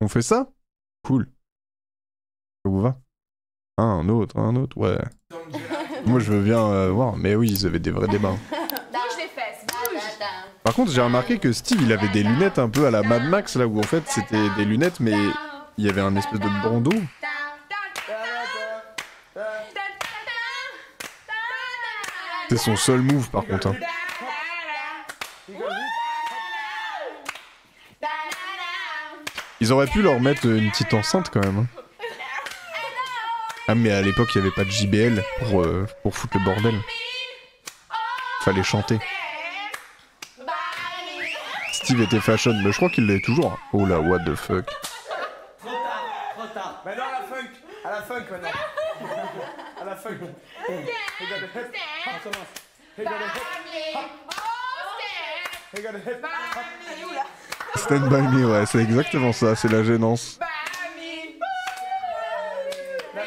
On fait ça? Cool. Ça vous va? Un autre, ouais. Moi je veux bien voir, mais oui, ils avaient des vrais débats. Bouge les fesses, bouge. Par contre, j'ai remarqué que Steve, il avait des lunettes un peu à la Mad Max, là où en fait c'était des lunettes, mais il y avait un espèce de bandeau. C'est son seul move par contre. Hein. Ils auraient pu leur mettre une petite enceinte quand même. Hein. Ah mais à l'époque il n'y avait pas de JBL pour foutre le bordel. Fallait chanter. Steve était fashion, mais je crois qu'il l'est toujours. Oh là, what the fuck. Trop tard. Maintenant à la funk maintenant. À la funk. On commence. Stand by me, ouais, c'est exactement ça, c'est la gênance. Non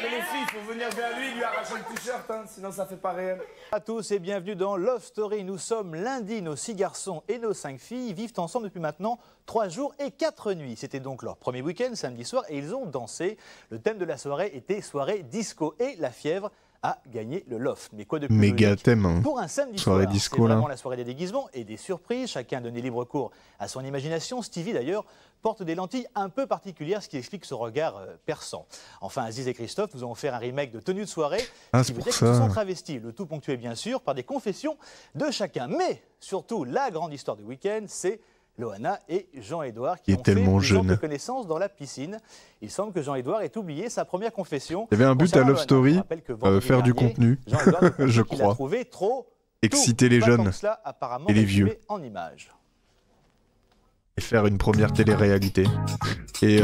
mais les filles, il faut venir vers lui arracher le t-shirt, hein, sinon ça fait pas réel. À tous et bienvenue dans Love Story. Nous sommes lundi, nos 6 garçons et nos 5 filles vivent ensemble depuis maintenant 3 jours et 4 nuits. C'était donc leur premier week-end, samedi soir, et ils ont dansé. Le thème de la soirée était soirée disco et la fièvre a gagné le loft. Mais quoi de plus méga logique thème, hein. pour un samedi Soirée soir, disco, c'est là. vraiment la soirée des déguisements et des surprises. Chacun donnait libre cours à son imagination. Stevie d'ailleurs porte des lentilles un peu particulières, ce qui explique ce regard perçant. Enfin, Aziz et Christophe nous ont offert un remake de Tenue de soirée, Ah, ce qui c'est veut pour dire qu'ils se ça. sont travestis. Le tout ponctué bien sûr par des confessions de chacun. Mais surtout, la grande histoire du week-end, c'est Loana et Jean-Édouard qui Il ont est fait tellement plus ample jeune. connaissance dans la piscine. Il semble que Jean-Édouard ait oublié sa première confession. Il y avait un but à concernant Love Loana. Story, Je rappelle que vendredi faire du dernier, contenu, Jean-Édouard nous confie je qu'il a crois. trouvé trop Exciter tout, les pas tant jeunes que cela, apparemment et les résumé vieux. en images. Et faire une première télé-réalité. Et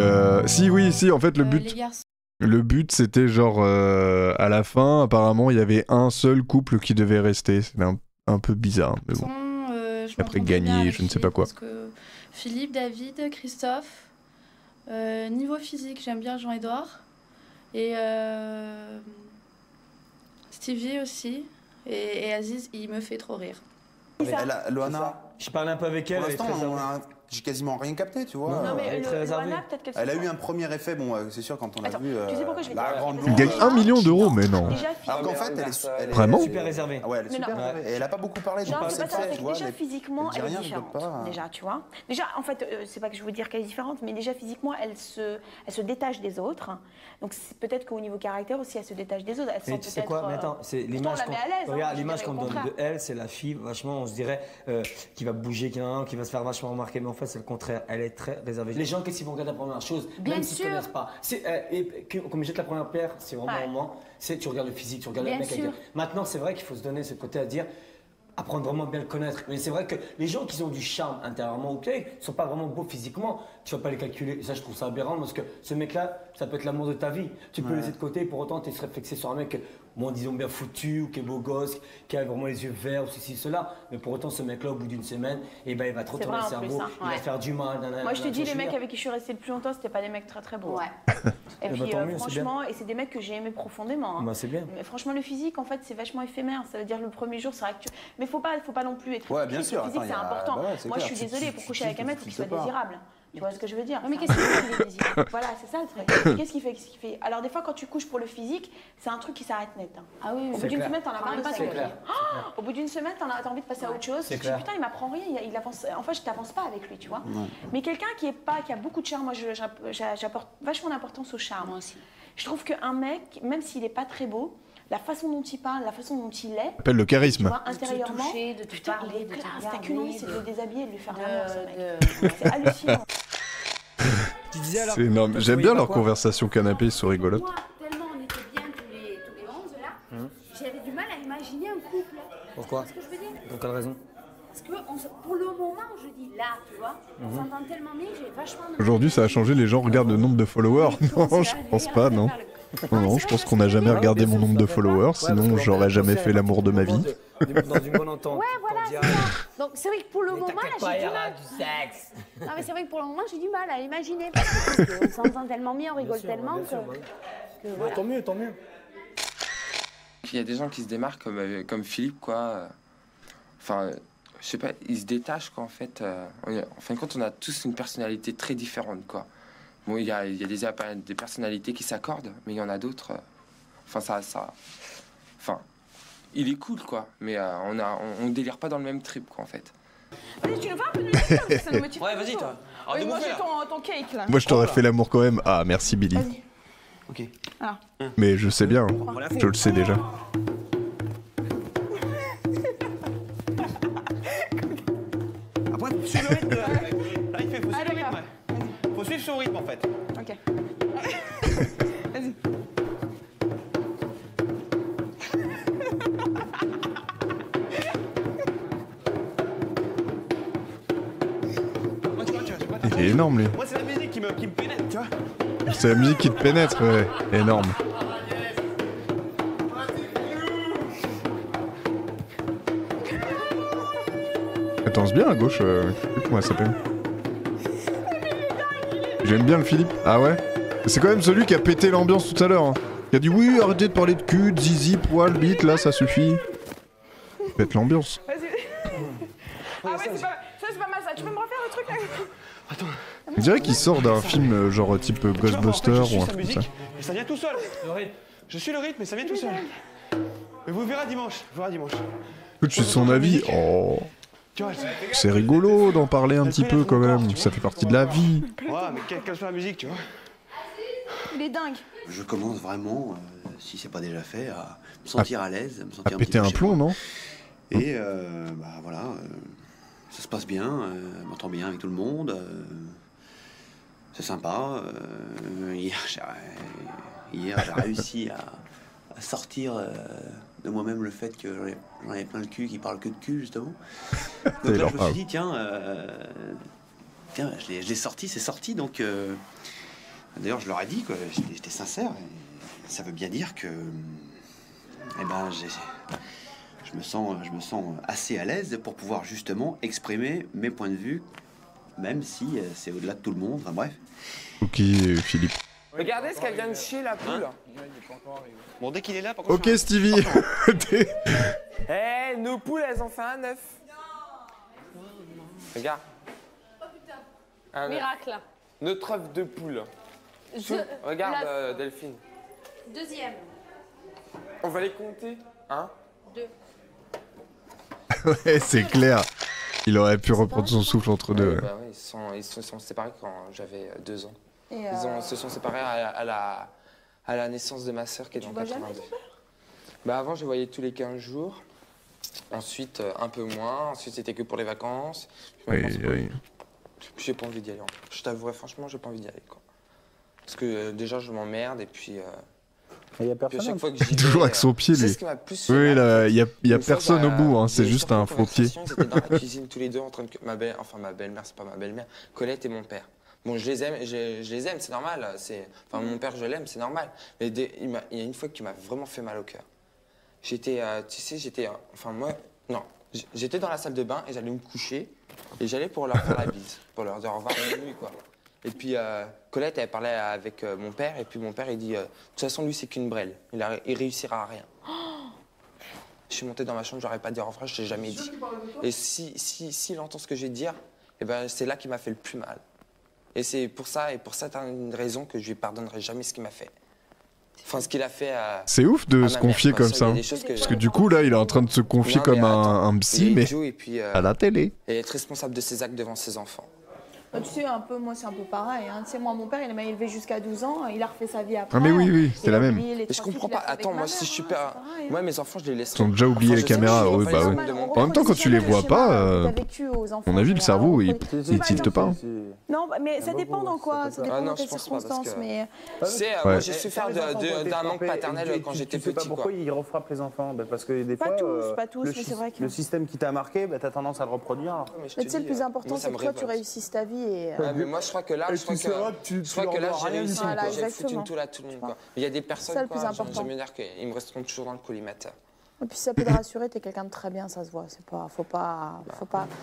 si, en fait, le but c'était genre, à la fin, apparemment, il y avait un seul couple qui devait rester. C'était un peu bizarre, mais bon. Après gagner, je ne sais pas quoi. Parce que Philippe, David, Christophe, niveau physique, j'aime bien Jean-Édouard. Et Stevie aussi. Et Aziz, il me fait trop rire. Loana, Je parlais un peu avec elle. pour Elle est l'instant, très réservée. j'ai quasiment rien capté, tu vois. Non, mais elle est très réservée. Loana, peut-être qu'elle Elle a se eu un premier effet, bon, c'est sûr, quand on a Attends, vu tu sais pourquoi je vais la dire grande ça Il blonde. gagne 1 million d'euros, mais non. Déjà, Alors qu'en fait, elle est Vraiment Super réservée. Ah ouais, elle est Mais super non. réservée. Et elle a pas beaucoup parlé, Genre, donc c'est c'est pas ça, fait, c'est tu que vois. déjà physiquement, dit elle est rien, je différente. doute pas. Déjà, tu vois. Déjà, en fait, c'est pas que je veux dire qu'elle est différente, mais déjà physiquement, elle se détache des autres. Donc peut-être qu'au niveau caractère aussi, elle se détache des autres. Elle Mais sent tu sais peut-être. quoi, mais attends, c'est pourtant, l'image on la met à l'aise, hein, regarde je l'image dirais qu'on au donne contraire. de elle, c'est la fille, vachement, on se dirait, qui va bouger, qui va se faire vachement remarquer, mais en fait c'est le contraire, elle est très réservée. Les gens, qu'est-ce qu'ils vont regarder la première chose, Bien même s'ils sûr. ne connaissent pas. Comme je jette la première pierre, c'est vraiment Ouais. un moment, c'est tu regardes le physique, tu regardes Bien le mec. sûr. Maintenant, c'est vrai qu'il faut se donner ce côté à dire, apprendre vraiment à bien le connaître. Mais c'est vrai que les gens qui ont du charme intérieurement ou qui ne sont pas vraiment beaux physiquement, tu vas pas les calculer. Et ça, je trouve ça aberrant parce que ce mec-là, ça peut être l'amour de ta vie. Tu peux le laisser de côté et pour autant, tu serais fixé sur un mec, bon, disons bien foutu, ou qui est beau gosse, qui a vraiment les yeux verts, ou ceci, cela. Mais pour autant, ce mec-là, au bout d'une semaine, eh ben, il va te C'est retourner vrai, le en plus, cerveau, hein, il va ouais. te faire du mal. Moi, je te dis, les mecs avec qui je suis restée le plus longtemps, c'était pas des mecs très très beaux. Ouais. Et Eh ben, puis, tant mieux, c'est franchement, et c'est des mecs que j'ai aimés profondément. hein. Bah, c'est bien. Mais franchement, le physique, en fait, c'est vachement éphémère. Ça veut dire le premier jour, c'est vrai que tu. Mais faut pas non plus être. Ouais, bien hypocrite. sûr, Le physique, attends, c'est il y a- important. bah ouais, c'est Moi, je clair. suis désolée, pour coucher avec un mec, il faut qu'il soit tu te parles. désirable. Tu vois ce que je veux dire? Mais qu'est-ce qu'il fait désir? Voilà, c'est ça le truc. Qu'est-ce qu'il fait? Alors, des fois, quand tu couches pour le physique, c'est un truc qui s'arrête net. hein. Ah oui, Au bout C'est d'une clair. semaine, t'en as marre de pas ça. c'est clair. Au bout d'une semaine, t'as envie de passer à autre chose. C'est Tu te dis, clair. putain, il m'apprend rien, il avance. En fait, je t'avance pas avec lui, tu vois. Mais quelqu'un qui a beaucoup de charme, moi, j'apporte vachement d'importance au charme. Moi aussi. Je trouve qu'un mec, même s'il n'est pas très beau, la façon dont il parle, la façon dont il est, Appelle le tu charisme. vois, intérieurement, toucher, de te putain, parler, il est de te classe. regarder, T'as qu'une envie, c'est de de- le déshabiller et de lui faire l'amour, ce mec. C'est hallucinant. Tu disais alors. C'est énorme. toi, tu J'aime voyais bien pas leur quoi conversation canapé, ils sont rigolotes. Moi, tellement on était bien tous les 11 là, j'avais du mal à imaginer un couple. Pourquoi? Ce que je veux dire Pour quelle raison? Parce que pour le moment, je dis là, tu vois, on s'entend tellement bien, j'ai vachement. Aujourd'hui, ça a changé, les gens regardent le nombre de followers. Non, je pense pas, non. Non, je pense qu'on n'a jamais regardé mon nombre de followers, sinon j'aurais jamais fait l'amour de ma vie. Dans une bonne entente. Ouais, voilà, Quand on c'est dira, ça. Donc c'est vrai que pour le moment, là, j'ai du mal. du sexe. Non, mais c'est vrai que pour le moment, j'ai du mal à l'imaginer. Parce qu'on s'entend tellement bien, on rigole tellement que. Voilà. Tant mieux, tant mieux. Il y a des gens qui se démarquent comme Philippe, quoi. Enfin, je sais pas, ils se détachent, quoi, en fait. En fin de compte, on a tous une personnalité très différente, quoi. Bon, il y a des personnalités qui s'accordent, mais il y en a d'autres. Enfin, enfin, il est cool, quoi. Mais on délire pas dans le même trip, quoi, en fait. Vas-y, tu nous fais un peu de musique, parce que ça nous motive. Ouais, vas-y, toi. Oui, moi, j'ai ton cake, là. Moi, je t'aurais fait l'amour quand même. Ah, merci, Billy. Vas-y. Ok. Alors. Mais je sais bien. Je le sais déjà. Après, faut suivre le rythme. Là, il fait, faut suivre le rythme. Faut suivre son rythme, en fait. Ok. Vas-y. Il est énorme, lui. Moi, c'est la musique qui me pénètre, tu vois. C'est la musique qui te pénètre, ouais. Énorme. Elle danse bien à gauche, je sais plus comment elle s'appelle. J'aime bien le Philippe. Ah ouais? C'est quand même celui qui a pété l'ambiance tout à l'heure. Hein. Qui a dit oui, arrêtez de parler de cul, de zizi, poil, bite, là ça suffit. Pète l'ambiance. Vas-y. Ah ouais, c'est pas mal ça. Tu peux me refaire le truc là? Attends. On dirait qu'il sort d'un film genre type Ghostbuster ou un truc comme ça. Et ça vient tout seul. Je suis le rythme et ça vient tout seul. Mais vous verrez dimanche. Vous verrez dimanche. Écoute, je suis de son avis. Oh. C'est rigolo d'en parler un petit peu quand même. Ça fait partie de la vie. Ouais, mais quelle soit la musique, tu vois. Il est dingue. Je commence vraiment, si c'est pas déjà fait, à me sentir à l'aise, à me sentir À un petit péter peu un chez plomb, moi. non? Et bah voilà, ça se passe bien, je m'entends bien avec tout le monde, c'est sympa. Hier, j'ai réussi à sortir de moi-même le fait que j'en avais plein le cul qui parle que de cul, justement. Donc là, je me suis dit, tiens, je l'ai sorti, c'est sorti, donc... D'ailleurs, je leur ai dit, quoi, j'étais sincère, et ça veut bien dire que... Eh ben, je me sens assez à l'aise pour pouvoir justement exprimer mes points de vue, même si c'est au-delà de tout le monde, enfin bref. Ok, Philippe. Regardez ce qu'elle vient de chier, la poule. Bon, dès qu'il est là, par contre... Ok, Stevie. Eh, nos poules, elles ont fait un œuf. Regarde. Un œuf. Miracle. Notre œuf de poule. Regarde, Delphine. Deuxième. On va les compter. 1, 2. Ouais, c'est clair. Il aurait pu reprendre son souffle entre deux. Ouais. Bah oui, ils se sont séparés quand j'avais 2 ans. Ils se sont séparés à la naissance de ma sœur qui est en 82. Bah avant, je les voyais tous les 15 jours. Ensuite, un peu moins. Ensuite, c'était que pour les vacances. Oui. J'ai pas envie d'y aller. Je t'avouerai, franchement, j'ai pas envie d'y aller, quoi. Parce que déjà, je m'emmerde et puis... Il y a personne. À chaque fois que j'y toujours vais, avec son pied, lui. Ce qui m'a plus Oui, là, il y a fois, personne au bout, hein, c'est j'ai juste sorti un une faux pied. conversation, Ils étaient dans la cuisine tous les deux en train de... Ma belle-mère, c'est pas ma belle-mère. Colette et mon père. Bon, je les aime, c'est normal. Enfin, mon père, je l'aime, c'est normal. Mais il y a une fois qui m'a vraiment fait mal au cœur. J'étais, j'étais dans la salle de bain et j'allais me coucher et j'allais pour leur faire la bise, pour leur dire au revoir, bonne nuit, quoi. Et puis, Colette, elle parlait avec mon père et puis mon père, il dit, de toute façon, lui, c'est qu'une brêle. Il réussira à rien. Je suis monté dans ma chambre, j'aurais pas dit au revoir, je t'ai jamais dit. Et s'il entend ce que je vais dire, eh ben, c'est là qu'il m'a fait le plus mal. Et c'est pour ça, et pour une raison que je lui pardonnerai jamais ce qu'il m'a fait. Enfin, ce qu'il a fait à... C'est ouf de se confier comme ça. Parce que du coup, là, il est en train de se confier comme un psy, mais à la télé. Et être responsable de ses actes devant ses enfants. Tu sais, moi, c'est un peu pareil. Hein. Tu sais, moi, mon père, il m'a élevé jusqu'à 12 ans. Il a refait sa vie après. Ah, mais oui, c'est la même. Je comprends pas. Attends, moi, si je suis père... Moi, mes enfants, je les laisse... Ils ont déjà oublié les caméras. Oui, bah oui. En même temps, quand tu les vois pas, à mon avis, le cerveau, il tilte pas. Non, mais ça dépend dans quoi. Ça dépend dans quelles circonstances. Mais... Tu sais, moi, j'ai souffert d'un manque paternel quand j'étais petit. Tu sais pas pourquoi il refrappe les enfants? Parce que des fois, pas tous, mais c'est vrai que... le système qui t'a marqué, t'as tendance à le reproduire. Mais tu sais, le plus important, c'est que toi, tu réussisses ta vie. Mais moi, je crois que là, j'ai réussi, j'ai foutu une toile à tout le monde, quoi. Il y a des personnes, quoi, je me dire qu'ils me resteront toujours dans le collimateur. Et puis, si ça peut te rassurer, t'es quelqu'un de très bien, ça se voit. C'est pas, faut pas.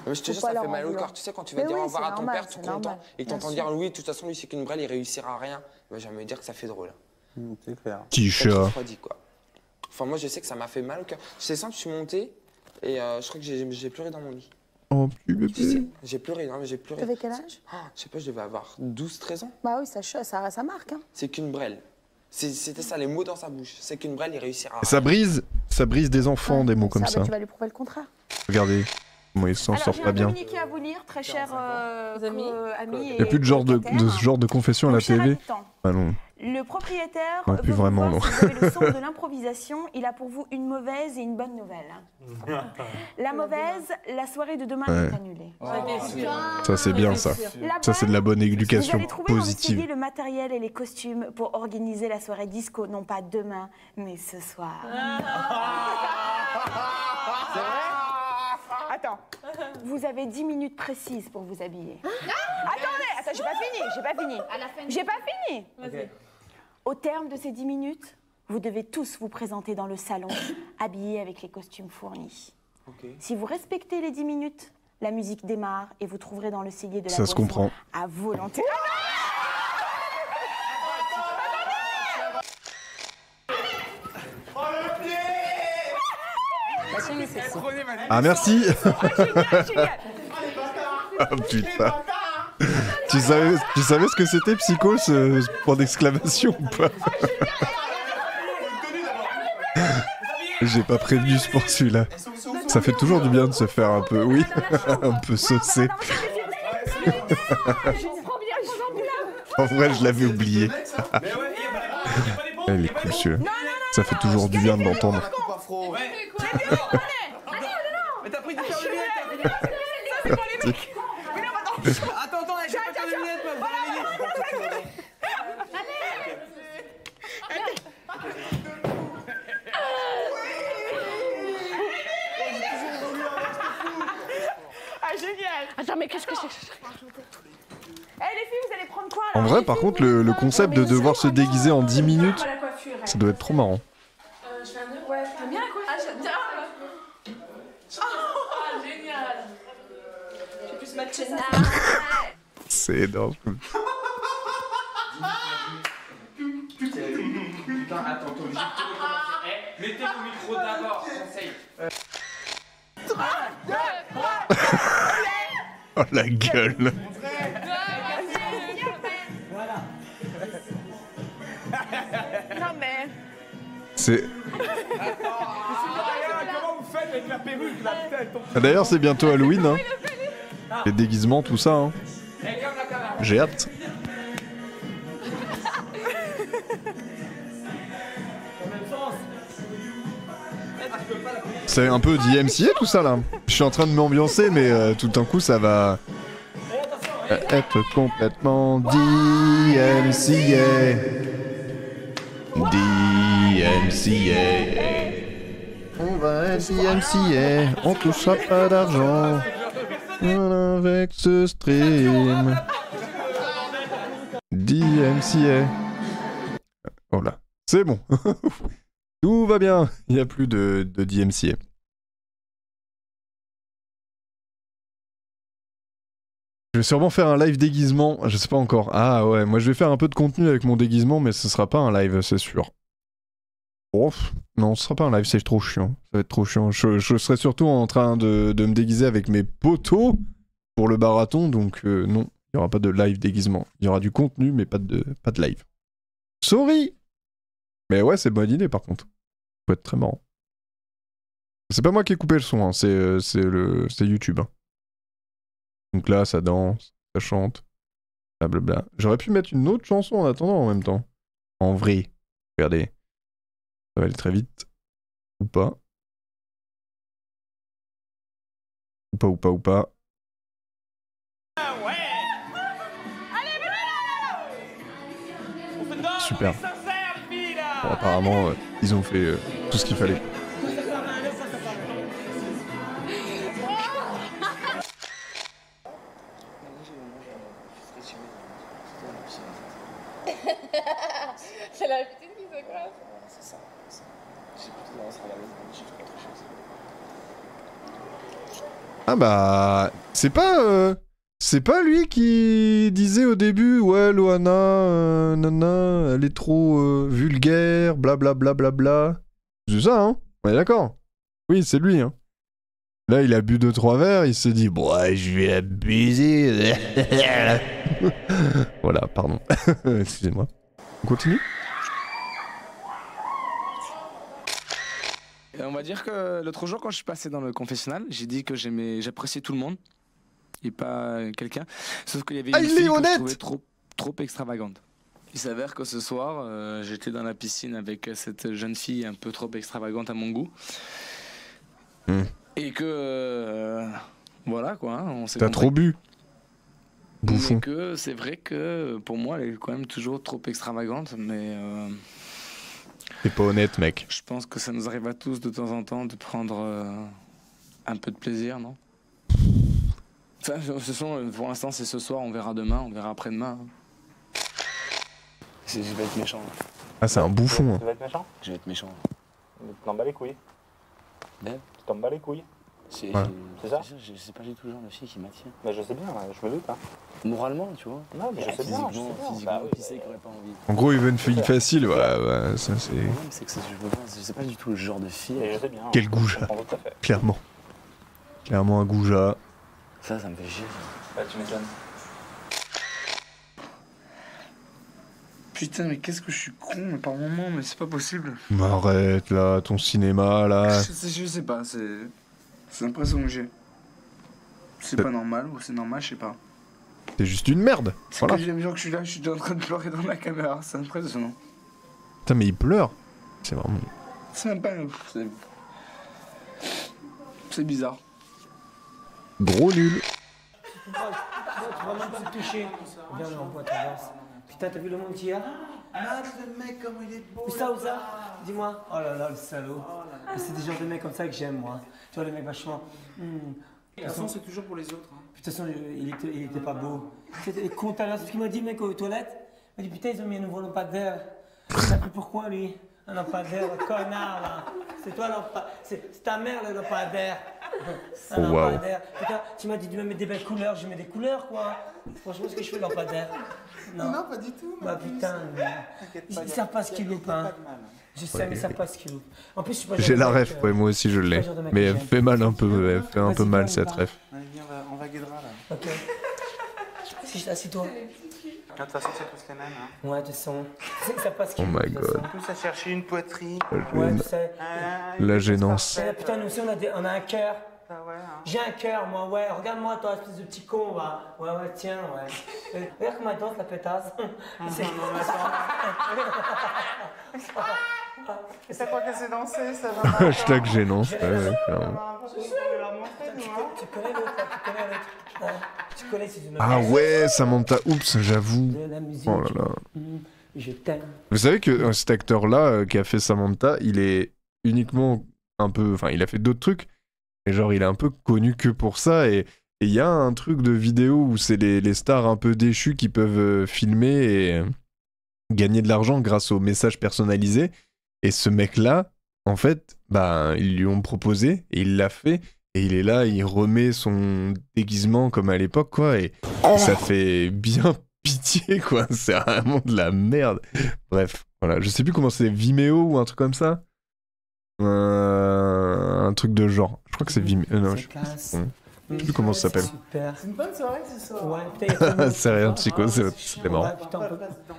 Mais je te jure, ça fait mal au cœur. Tu sais, quand tu vas dire au revoir à ton père, tout content, et que t'entends dire oui, de toute façon, lui, c'est qu'une brêle, il réussira à rien. Je vais me dire que ça fait drôle. C'est clair. Petit chat. Enfin, moi, je sais que ça m'a fait mal au cœur. C'est simple, je suis monté et je crois que j'ai pleuré dans mon lit. Oh, petit bébé. J'ai pleuré, non mais j'ai pleuré. T'avais quel âge? Je sais pas, je devais avoir 12-13 ans. Bah oui, ça marque. Hein. C'est qu'une brêle. C'était ça, les mots dans sa bouche. C'est qu'une brêle, il réussit à... Ça brise des enfants, des mots comme ça. Tu vas lui prouver le contraire. Regardez, moi il s'en sort pas bien. Alors, j'ai un communiqué à vous lire, très chers amis. Il n'y a plus de ce genre de confession à la TV. Ah non. Le propriétaire Non, plus vraiment, non. Si vous avez le sens de l'improvisation, il a pour vous une mauvaise et une bonne nouvelle. La mauvaise, la soirée de demain est annulée. Ça c'est bien ça. Ça c'est de la bonne éducation vous allez trouver positive. dans le CD le matériel et les costumes pour organiser la soirée disco, non pas demain, mais ce soir. C'est vrai? Attends, vous avez 10 minutes précises pour vous habiller. Attends, j'ai pas fini. J'ai pas fini. Okay. Au terme de ces 10 minutes, vous devez tous vous présenter dans le salon, habillés avec les costumes fournis. Okay. Si vous respectez les 10 minutes, la musique démarre et vous trouverez dans le cellier de la Ça se comprend. à volonté. Ah merci. Génial. Oh putain. Tu savais ce que c'était Psycho, ce point d'exclamation ou pas? J'ai pas prévenu pour celui-là. Ça fait toujours du bien de se faire un peu, oui, un peu saucer. En vrai, je l'avais oublié. Elle est cool celui-là. Ça fait toujours du bien de l'entendre. Mais t'as pris du paire de lunettes, t'as pris polémique. Attends, j'ai pas de lunettes, meuf. Ah, génial. Attends, mais qu'est-ce que c'est? Eh les filles, vous allez prendre quoi là? En vrai, par contre, le concept de devoir se déguiser en 10 minutes, ça doit être trop marrant. Ouais, t'aimes bien la coiffure? Ah, j'adore. Ah, génial. Je vais plus mettre chez C'est énorme. Putain, attends, t'es obligé de te recommencer. Mettez le micro d'abord, conseil. Oh la gueule. Non mais... C'est... Comment vous faites avec la perruque là? D'ailleurs, c'est bientôt Halloween, hein. Les déguisements, tout ça, hein. J'ai hâte. C'est un peu DMCA tout ça là. Je suis en train de m'ambiancer, mais tout d'un coup ça va être complètement DMCA. DMCA. On va être DMCA, on touchera pas d'argent avec ce stream. DMCA. Oh là, c'est bon. Tout va bien, il n'y a plus de DMCA. Je vais sûrement faire un live déguisement, je sais pas encore. Ah ouais, moi je vais faire un peu de contenu avec mon déguisement, mais ce sera pas un live, c'est sûr. Oh, non, ce sera pas un live, c'est trop chiant. Ça va être trop chiant. Je serai surtout en train de me déguiser avec mes potos pour le marathon, donc non, il n'y aura pas de live déguisement. Il y aura du contenu, mais pas de live. Sorry! Mais ouais, c'est bonne idée par contre. Ça peut être très marrant. C'est pas moi qui ai coupé le son, hein, c'est YouTube. Hein. Donc là, ça danse, ça chante, blablabla. J'aurais pu mettre une autre chanson en attendant en même temps. En vrai. Regardez. Ça va aller très vite. Ou pas. Ou pas. Super. Bon, apparemment, ils ont fait tout ce qu'il fallait. C'est la petite qui se croise. C'est ça. J'ai plutôt tendance à regarder quand j'ai fait autre chose. Ah bah... C'est pas lui qui disait au début, ouais, Loana, nana, elle est trop vulgaire, blablabla. C'est ça, hein? Ouais, d'accord. Oui, c'est lui, hein. Là, il a bu 2-3 verres, il s'est dit, bon, ouais, je vais abuser. Voilà, pardon. Excusez-moi. On continue? On va dire que l'autre jour, quand je suis passé dans le confessionnal, j'ai dit que j'appréciais tout le monde et pas quelqu'un. Sauf qu'il y avait une fille que je trouvais trop extravagante. Il s'avère que ce soir, j'étais dans la piscine avec cette jeune fille un peu trop extravagante à mon goût. Et que voilà quoi, hein, on s'est T'as trop bu. Bouffon. Mais que c'est vrai que pour moi, elle est quand même toujours trop extravagante, mais. T'es pas honnête, mec. Je pense que ça nous arrive à tous de temps en temps de prendre un peu de plaisir, non? Enfin, pour l'instant, c'est ce soir, on verra demain, on verra après-demain. Je vais être méchant. Ah, c'est un bouffon. Tu vas être méchant? Je vais être méchant. Tu t'en bats les couilles. Tu t'en bats les couilles. C'est ça? Je sais pas du tout le genre de fille qui m'attire. Mais je sais bien, je me doute. Hein. Moralement, tu vois. Non, mais je sais bien. Physiquement, qui sait qui aurait pas envie. En gros, il veut une fille facile, ouais, ça c'est... C'est que je sais pas du tout le genre de fille. Et je sais bien. Quel goujat, clairement. Clairement un goujat. Ça me fait chier. Bah, tu m'étonnes. Putain, mais qu'est-ce que je suis con, mais par moment, mais c'est pas possible. Mais arrête, là, ton cinéma, là... Je sais pas, c'est l'impression que j'ai. C'est pas normal, ou c'est normal, je sais pas. T'es juste une merde, voilà. Deuxième jour que je suis là, je suis déjà en train de pleurer dans la caméra, c'est impressionnant. Putain, mais il pleure. C'est vraiment... C'est même pas... C'est bizarre. Gros nul. Tu vas même pas te toucher. Viens, on voit ta danse. Putain, t'as vu le monde qu'il y a? Ah, le mec, comment il est beau. Où ça? Dis-moi. Oh là là, le salaud. C'est des genres de mecs comme ça que j'aime, moi. Tu vois, les mecs vachement... De toute façon, c'est toujours pour les autres. Hein. De toute façon, il était pas beau. C'était con tout à l'heure. Ce qu'il m'a dit, mec, aux toilettes. Il m'a dit, putain, ils ont mis un nouveau lampadaire. T'as pris pourquoi, lui? Un lampadaire, connard, là. C'est toi, c'est ta mère, le lampadaire. Un lampadaire. Putain, tu m'as dit de me mettre des belles couleurs. Je mets des couleurs, quoi. Franchement, ce que je fais, lampadaire. Non, pas du tout. Bah putain, ils savent pas ce qu'ils loupent, hein. Je sais, mais ils savent pas ce qu'ils loupent. En plus, je suis pas... J'ai la ref, ouais, moi aussi je l'ai. Mais elle fait mal un peu, elle fait un peu mal cette ref. Allez, viens, on va guédra là. Ok. Assis-toi. De toute façon, c'est tous les mêmes. Hein. Ouais, de toute façon. Ils savent pas ce qu'ils loupent. Oh my god. Tous à chercher une poitrine. Ouais, je sais. La gênance. Putain, nous aussi, on a un cœur. Ah ouais, hein. J'ai un cœur, moi, ouais. Regarde-moi, toi, espèce de petit con, va. Ouais, tiens, ouais. Regarde comment elle danse, la pétasse. Et c'est quoi que c'est dansé, ça va? Hashtag gênance, clairement. Tu connais l'autre, tu connais si tu Ah ouais, Samantha Oops, j'avoue. Oh là là. Je t'aime. Vous savez que cet acteur-là qui a fait Samantha, il est uniquement un peu... Enfin, il a fait d'autres trucs. Et genre, il est un peu connu que pour ça. Et il y a un truc de vidéo où c'est les stars un peu déchues qui peuvent filmer et gagner de l'argent grâce aux messages personnalisés. Et ce mec-là, en fait, bah, ils lui ont proposé et il l'a fait. Et il est là, il remet son déguisement comme à l'époque, quoi. Et ça fait bien pitié, quoi. C'est vraiment de la merde. Bref, voilà. Je sais plus comment c'est, Vimeo ou un truc comme ça. Un truc de genre. Je crois que c'est Vimeo. Non, je sais plus comment ça s'appelle. C'est une bonne soirée ce soir. Ouais, putain, c'est rien, Chico, c'était marrant. Ouais, putain,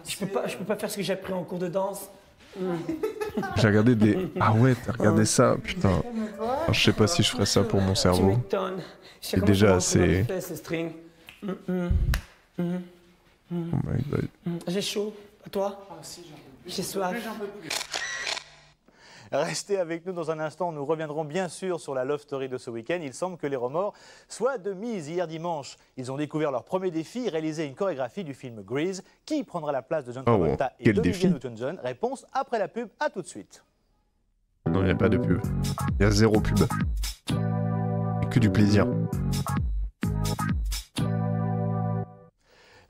je peux pas faire ce que j'ai appris en cours de danse. J'ai regardé des... Ah ouais, t'as regardé ça, putain. Alors, je sais pas si je ferais ça pour mon cerveau. C'est déjà assez... Oh my god. J'ai chaud. À toi? J'ai soif. Restez avec nous dans un instant, nous reviendrons bien sûr sur la love story de ce week-end. Il semble que les remords soient de mise. Hier dimanche, ils ont découvert leur premier défi, réaliser une chorégraphie du film Grease. Qui prendra la place de John Travolta et d'Olivia Newton-John? Réponse après la pub, à tout de suite. Non, il n'y a pas de pub. Il y a zéro pub. Et que du plaisir.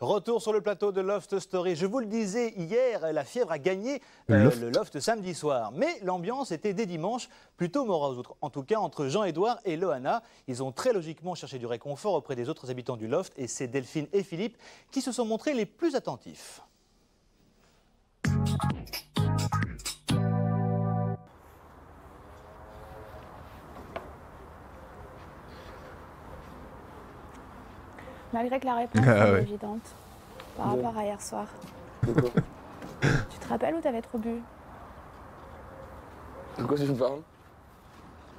Retour sur le plateau de Loft Story. Je vous le disais hier, la fièvre a gagné le Loft samedi soir. Mais l'ambiance était dès dimanche plutôt morose. En tout cas, entre Jean-Édouard et Loana, ils ont très logiquement cherché du réconfort auprès des autres habitants du Loft. Et c'est Delphine et Philippe qui se sont montrés les plus attentifs. Malgré que la réponse est évidente par rapport à hier soir. Tu te rappelles où t'avais trop bu? De quoi tu me parles?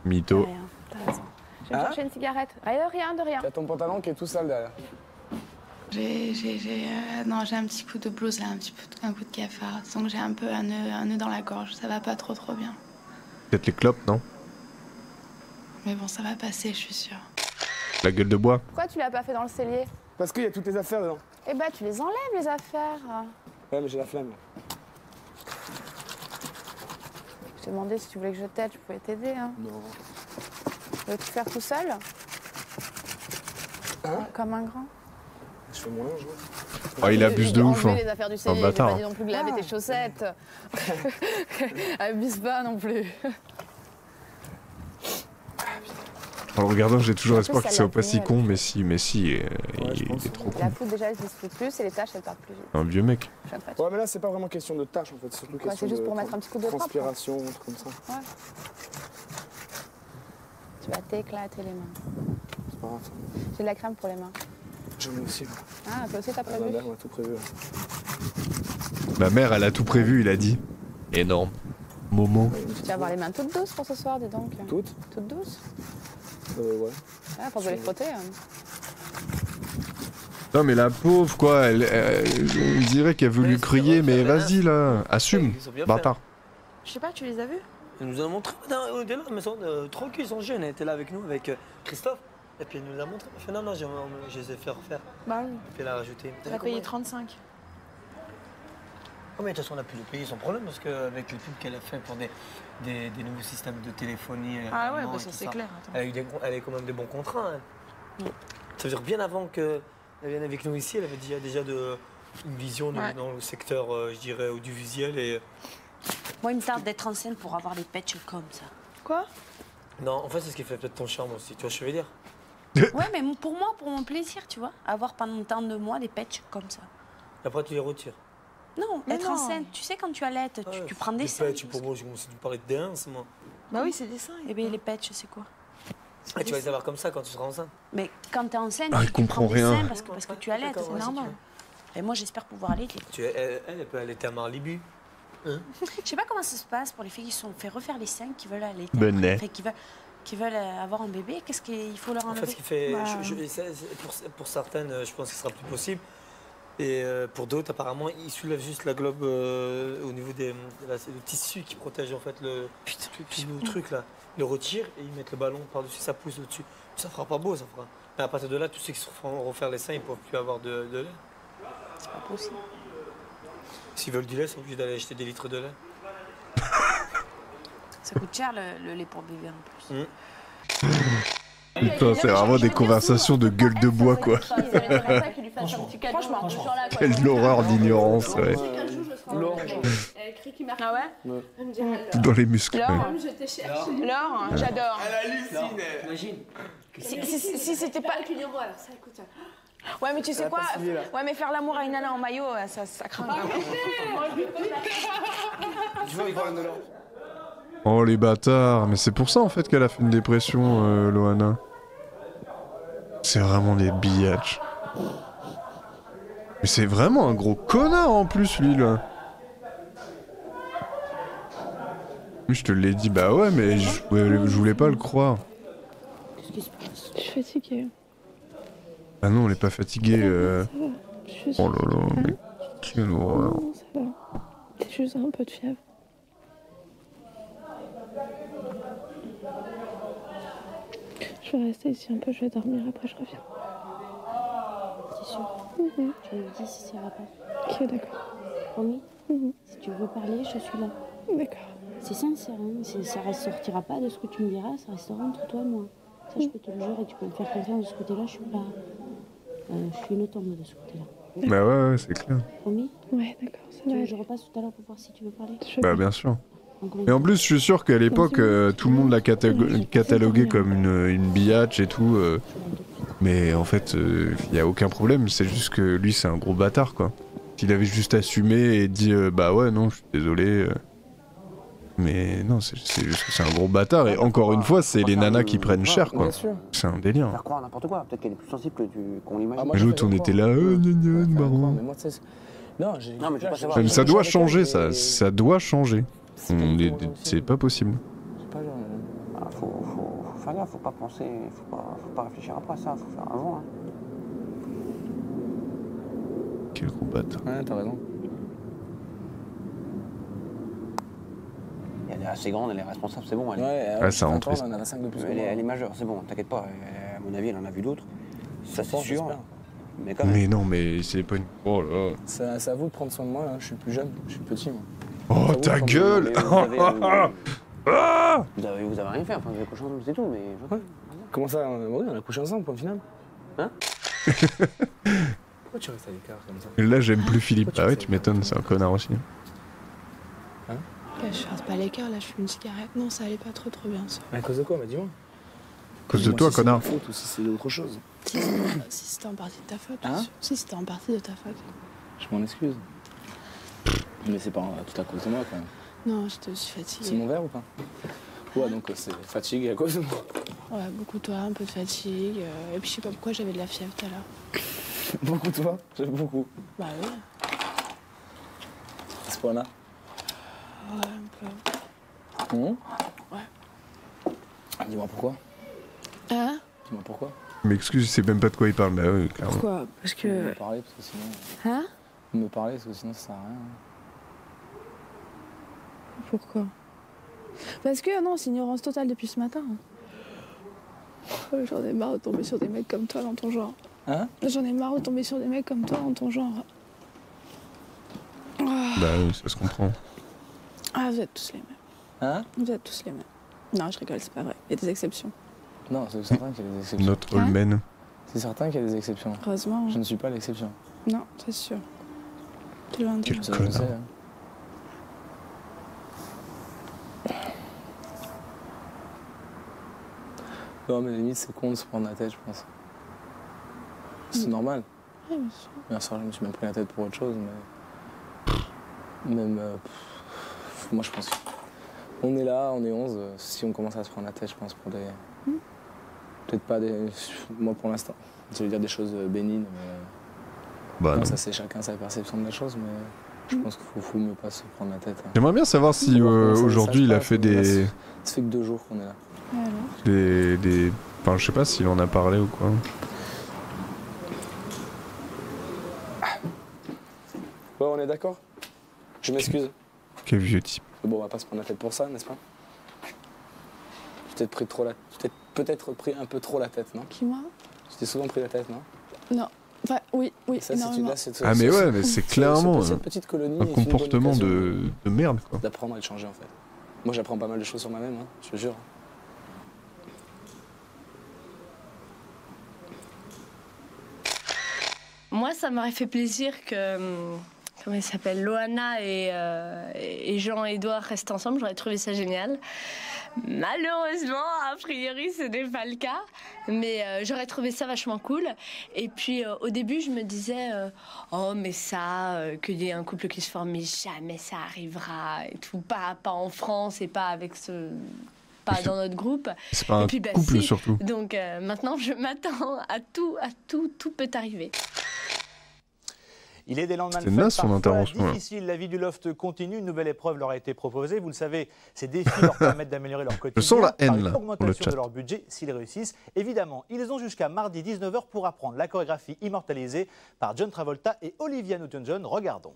Mytho. Rien, t'as raison. Je vais chercher une cigarette. Ah, de rien, de rien. T'as ton pantalon qui est tout sale derrière. Non, j'ai un petit coup de blues, là, un coup de cafard. Donc j'ai un peu un nœud dans la gorge. Ça va pas trop bien. Peut-être les clopes, non? Mais bon, ça va passer, je suis sûre. La gueule de bois. Pourquoi tu l'as pas fait dans le cellier? Parce qu'il y a toutes tes affaires dedans. Eh ben, tu les enlèves, les affaires. Ouais, mais j'ai la flemme. Je t'ai demandé si tu voulais que je t'aide, je pouvais t'aider. Hein. Non. Tu veux tout faire tout seul? Comme un grand? Je fais mon linge, Oh, il abuse de ouf. Les affaires du cellier, j'ai bâtard. pas dit non plus de laver tes chaussettes. Abuse pas non plus. En le regardant, j'ai toujours En espoir plus, qu'il ça soit pas l'a si tenu, con, mais si, il est trop La con. poudre, déjà, elle se dissout plus et les tâches, elles partent plus vite. Un vieux mec. Ouais, mais là, c'est pas vraiment question de tâches en fait, c'est surtout Quoi, question c'est juste de pour mettre un petit coup de propre, quoi. transpiration, un truc comme ça. Ouais. Tu vas t'éclater les mains. C'est pas grave. J'ai de la crème pour les mains. J'en ai aussi. Ah, toi aussi, t'as prévu? Ma mère m'a tout prévu. Ma mère, elle a tout prévu, il a dit. Énorme. Momo. Tu vas avoir les mains toutes douces pour ce soir, dis donc. Toutes? Toutes douces? Ouais. Ah, faut les frotter. Non mais la pauvre quoi, on dirait qu'elle veut lui crier, mais vas-y là, assume, bâtard. Je sais pas, tu les as vus? Elle nous a montré, on était là, mais tranquille, ils sont jeunes, elle était là avec nous, avec Christophe. Et puis elle nous a montré, elle fait non, je les ai fait refaire. Bah oui. Et puis elle a rajouté. Elle a payé 35. Oh, mais de toute façon, on a pu le payer sans problème parce qu'avec les pubs qu'elle a fait pour des nouveaux systèmes de téléphonie. Ah ouais, allemands bah et ça tout c'est clair. Attends. Elle a quand même des bons contrats. Elle. Ça veut dire bien avant qu'elle vienne avec nous ici, elle avait déjà une vision dans le secteur, je dirais, audiovisuel. Et... Moi, il me tarde d'être enceinte pour avoir des patchs comme ça. Quoi? Non, en fait, c'est ce qui fait peut-être ton charme aussi, tu vois ce que je veux dire? Ouais, mais pour moi, pour mon plaisir, tu vois. Avoir pendant tant de mois des patchs comme ça. Après, tu les retires. Non, Mais être non. enceinte, tu sais, quand tu allaites, tu prends des seins. patchs, pour moi, j'ai commencé à parler de D1, moi. Bah oui, c'est des seins. Eh bien, les patchs, c'est quoi? Ah, tu vas les avoir comme ça quand tu seras enceinte. Mais quand t'es enceinte, Ah, il tu comprend prends des rien. seins parce que tu allaites, D'accord, c'est ouais, si normal. Et moi, j'espère pouvoir allaiter. Elle peut allaiter à Marlibu. Hein? Je sais pas comment ça se passe pour les filles qui se sont fait refaire les seins, qui veulent allaiter. Benet. Enfin, qui veulent avoir un bébé. Qu'est-ce qu'il faut leur En enlever? fait, ce qui fait, Bah, pour certaines, je pense que ce sera plus possible. Et pour d'autres, apparemment, ils soulèvent juste la globe au niveau le tissu qui protège en fait le truc là. Ils le retirent et ils mettent le ballon par-dessus, ça pousse au-dessus. Ça fera pas beau, ça fera. Mais à partir de là, tous ceux qui se feront refaire les seins, ils ne peuvent plus avoir de lait. c'est pas possible. S'ils veulent du lait, ils sont obligés d'aller acheter des litres de lait. Ça coûte cher le lait pour bébé en plus. Putain, c'est vraiment des conversations de gueule de bois quoi. Franchement, Quelle horreur d'ignorance, ouais. Ah ouais? Dans les muscles. Ouais. Laure, j'adore. Elle hallucine. Imagine. Si c'était pas... Ouais, mais tu sais quoi? Ouais, mais faire l'amour à une nana en maillot, ça craint. Tu vois, il parle de là. Oh les bâtards, mais c'est pour ça en fait qu'elle a fait une dépression, Loana. C'est vraiment des biatchs. Mais c'est vraiment un gros connard en plus lui là. Je te l'ai dit, bah ouais, mais je voulais pas le croire. Qu'est-ce qui se passe? Je suis fatiguée. Ah non, on est pas fatigué. Oh là là, mais quelle horreur. Non, ça va. C'est juste un peu de fièvre. Je vais rester ici un peu, je vais dormir, après je reviens. C'est sûr. Tu me dis si ça va pas. Ok, d'accord. Promis. Si tu veux parler, je suis là. D'accord. C'est sincère, hein. Ça ne sortira pas de ce que tu me diras, ça restera entre toi et moi. Ça, je peux te le jurer, tu peux me faire confiance de ce côté-là, je suis pas... je suis une autonome de ce côté-là. Bah ouais, c'est clair. Promis? Ouais, d'accord, ça Tu va veux que aller. je repasse tout à l'heure pour voir si tu veux parler? Bah bien sûr. Et en plus, je suis sûr qu'à l'époque, tout le monde l'a catalogué comme une biatch et tout. Mais en fait, il n'y a aucun problème. C'est juste que lui, c'est un gros bâtard, quoi. S'il avait juste assumé et dit bah ouais, non, je suis désolé. Mais non, c'est juste que c'est un gros bâtard. Et encore une fois, c'est les nanas qui prennent cher, quoi. C'est un délire. Faire croire n'importe quoi. Peut-être qu'elle est plus sensible qu'on l'imagine. Mais l'autre, on était là, marrant. Mais moi, tu sais. Non, mais je veux pas savoir. Ça doit changer, ça. Ça doit changer. C'est pas possible. Faut faire gaffe, faut pas penser, faut pas réfléchir après ça, faut faire avant. Hein. Quel gros bâtard. Ouais, t'as raison. Elle est assez grande, elle est responsable, c'est bon. Elle est... Ouais, ça rentre. On en a 5 de plus. Elle est majeure, c'est bon, t'inquiète pas. À mon avis, elle en a vu d'autres. Ça, c'est sûr. Mais quand même. Mais non, mais c'est pas une. Oh là. C'est à vous de prendre soin de moi, là. Je suis plus jeune, je suis petit, moi. Oh, ta gueule! Vous avez rien fait, enfin, vous avez couché ensemble, c'est tout, mais. Ouais. Comment ça? Oui, on a couché ensemble, point final. Hein? Pourquoi tu restes à l'écart comme ça? Là, j'aime plus Philippe. Ah ouais, tu m'étonnes, c'est un connard aussi. Hein? Je reste pas à l'écart, là, je fume une cigarette. Non, ça allait pas trop bien, ça. À cause de quoi? Bah, dis-moi. À cause de toi, si connard. C'est ma faute ou si c'est autre chose. Si c'était en partie de ta faute, hein? Si c'était en partie de ta faute. Je m'en excuse. Mais c'est pas tout à cause de moi, quand même. Non, j'étais aussi fatiguée. C'est mon verre ou pas? Ouais, donc c'est fatigué à cause de moi. Ouais, beaucoup toi, un peu de fatigue. Et puis je sais pas pourquoi j'avais de la fièvre tout à l'heure. Beaucoup toi? J'aime beaucoup. Bah oui. À ce point-là? Ouais, un peu. Ouais. Dis-moi pourquoi? Hein? Dis-moi pourquoi? Mais excuse, je sais même pas de quoi il parle, mais oui, clairement. Pourquoi? Parce que... Me parler, parce que sinon... Hein? Me parler, parce que sinon ça sert à rien. Pourquoi? Parce que non, c'est ignorance totale depuis ce matin. J'en ai marre de tomber sur des mecs comme toi dans ton genre. Hein? J'en ai marre de tomber sur des mecs comme toi dans ton genre. Bah oui, ça se comprend. Ah, vous êtes tous les mêmes. Hein? Vous êtes tous les mêmes. Non, je rigole, c'est pas vrai. Il y a des exceptions. Non, c'est certain qu'il y a des exceptions. Notre Holmen. C'est certain qu'il y a des exceptions. Heureusement. Je ne suis pas l'exception. Non, c'est sûr. Tu loin de Quel dire. connard. Non, mais limite, c'est con de se prendre la tête, je pense. C'est normal. Oui, bien sûr. Bien sûr, je me suis même pris la tête pour autre chose, mais... Même... moi, je pense... On est là, on est 11. Si on commence à se prendre la tête, je pense, pour des... Peut-être pas des... Moi, pour l'instant. Je veux dire des choses bénignes, mais... Bah non. Ça, c'est chacun sa perception de la chose, mais... Je pense qu'il faut mieux pas se prendre la tête. Hein. J'aimerais bien savoir si aujourd'hui il a fait des... Ça fait que 2 jours qu'on est là. Enfin, je sais pas s'il en a parlé ou quoi. Ouais, on est d'accord? Je m'excuse. Quel vieux type. Bon, on va pas se prendre la tête pour ça, n'est-ce pas? J'ai peut-être pris un peu trop la tête, non? Qui, moi? Tu t'es souvent pris la tête, non? Non. Enfin, oui, ça, énormément. Ah mais ouais, mais c'est clairement cette petite colonie un comportement de merde, quoi. D'apprendre et de changer, en fait. Moi, j'apprends pas mal de choses sur moi-même, hein, je te jure. Moi, ça m'aurait fait plaisir que... Comment il s'appelle, Loana et Jean-Édouard restent ensemble. J'aurais trouvé ça génial. Malheureusement, a priori, ce n'est pas le cas. Mais j'aurais trouvé ça vachement cool. Et puis, au début, je me disais oh, mais ça, qu'il y ait un couple qui se forme, mais jamais ça arrivera. Et tout. Pas en France et pas avec ce... Pas dans notre groupe. C'est pas un couple, surtout. Donc maintenant, je m'attends à tout peut arriver. Il est des lendemains de fête parfois difficile. La vie du loft continue. Une nouvelle épreuve leur a été proposée. Vous le savez, ces défis leur permettent d'améliorer leur quotidien. Je sens la haine, par là, l'augmentation de leur budget s'ils réussissent. Évidemment, ils ont jusqu'à mardi 19h pour apprendre la chorégraphie immortalisée par John Travolta et Olivia Newton-John. Regardons.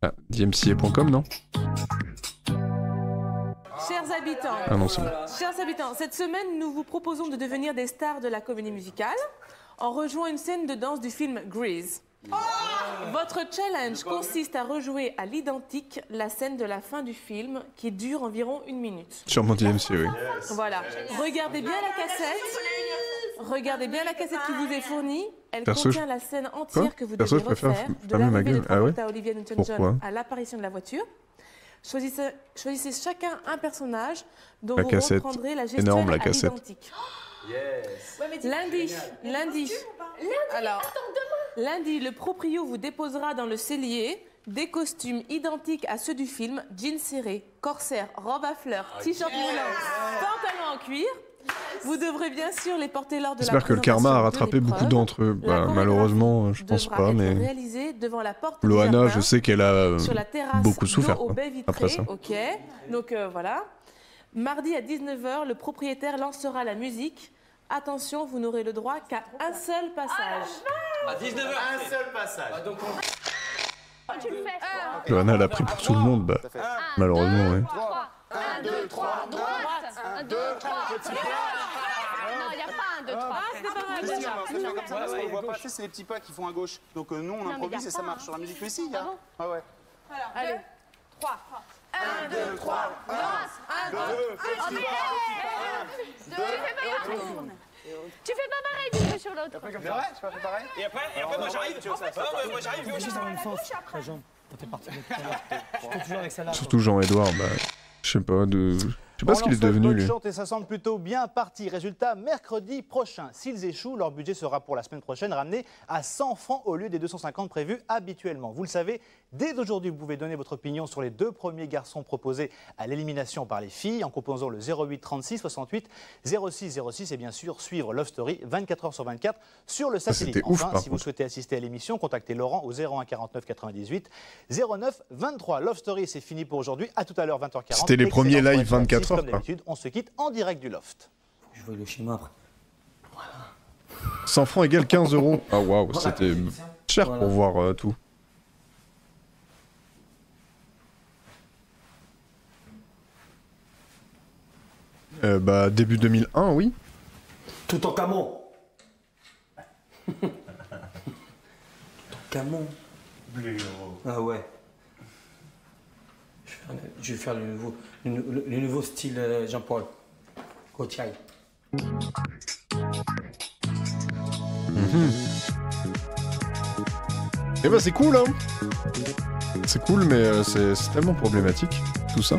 Ah, dmca.com, non? Chers habitants, ah non, c'est bon. Chers habitants, cette semaine, nous vous proposons de devenir des stars de la comédie musicale en rejoignant une scène de danse du film Grease. Votre challenge consiste à rejouer à l'identique la scène de la fin du film qui dure environ 1 minute. Sûrement DMC, oui. Voilà. Regardez bien la cassette. Regardez bien la cassette qui vous est fournie. Elle Perso, contient la scène entière que vous devez je préfère refaire de fermer ma l'arrivée de gueule. Ah ouais? Travolta à Olivia Newton-John Pourquoi? à l'apparition de la voiture. Choisissez chacun un personnage dont la vous cassette. reprendrez la gestuelle Énorme, la à cassette. l'identique. Lundi, le proprio vous déposera dans le cellier des costumes identiques à ceux du film, jeans serrés, corsaire, robe à fleurs, t-shirt moulant, pantalon en cuir. Vous devrez bien sûr les porter lors de la J'espère que le karma a rattrapé beaucoup d'entre eux. Bah, malheureusement, je pense pas, mais... devant la porte Loana, je sais qu'elle a beaucoup souffert au baie vitrée, après ça. Ok, donc voilà. Mardi à 19h, le propriétaire lancera la musique. Attention, vous n'aurez le droit qu'à un seul passage. À 19h, un seul passage. Donc tu le fais. Loana l'a pris pour tout le monde, bah, malheureusement, ouais. 1, 2, 3, droite. 1, 2, 3, non, il n'y a pas 1, 2, 3. C'est pas mal Si, déjà. on va faire comme ça parce qu'on voit pas assez, c'est les petits pas qui font à gauche. Donc nous on improvise et ça marche sur la musique. Mais si, il y a. Ah ouais. Allez. 3. 1, 2, 3, droite. 1, 2, Tu fais pas pareil d'une fois sur l'autre. C'est vrai, tu fais pareil. Et après moi j'arrive. Moi j'arrive. Juste dans le même sens. Ça fait partie de je compte toujours avec celle-là. Surtout Jean-Edouard, bah, je sais pas ce qu'il est devenu, lui. Et ça semble plutôt bien parti. Résultat, mercredi prochain. S'ils échouent, leur budget sera pour la semaine prochaine ramené à 100 francs au lieu des 250 prévus habituellement. Vous le savez, dès aujourd'hui, vous pouvez donner votre opinion sur les 2 premiers garçons proposés à l'élimination par les filles en composant le 08 36 68 06 06 et bien sûr suivre Love Story 24 h sur 24 sur le satellite. Enfin, si vous souhaitez assister à l'émission, contactez Laurent au 01 49 98 09 23. Love Story, c'est fini pour aujourd'hui. À tout à l'heure, 20h40. C'était les premiers live 24 heures. Comme d'habitude, on se quitte en direct du loft. Je vois le schéma après. 100 francs égale 15 €. Ah waouh, c'était cher pour voir tout. Bah début 2001, oui. Tout en camon. Camon. Ah ouais. Je vais faire le nouveau style Jean-Paul Gaultier. Eh ben c'est cool, hein. C'est cool, mais c'est tellement problématique, tout ça.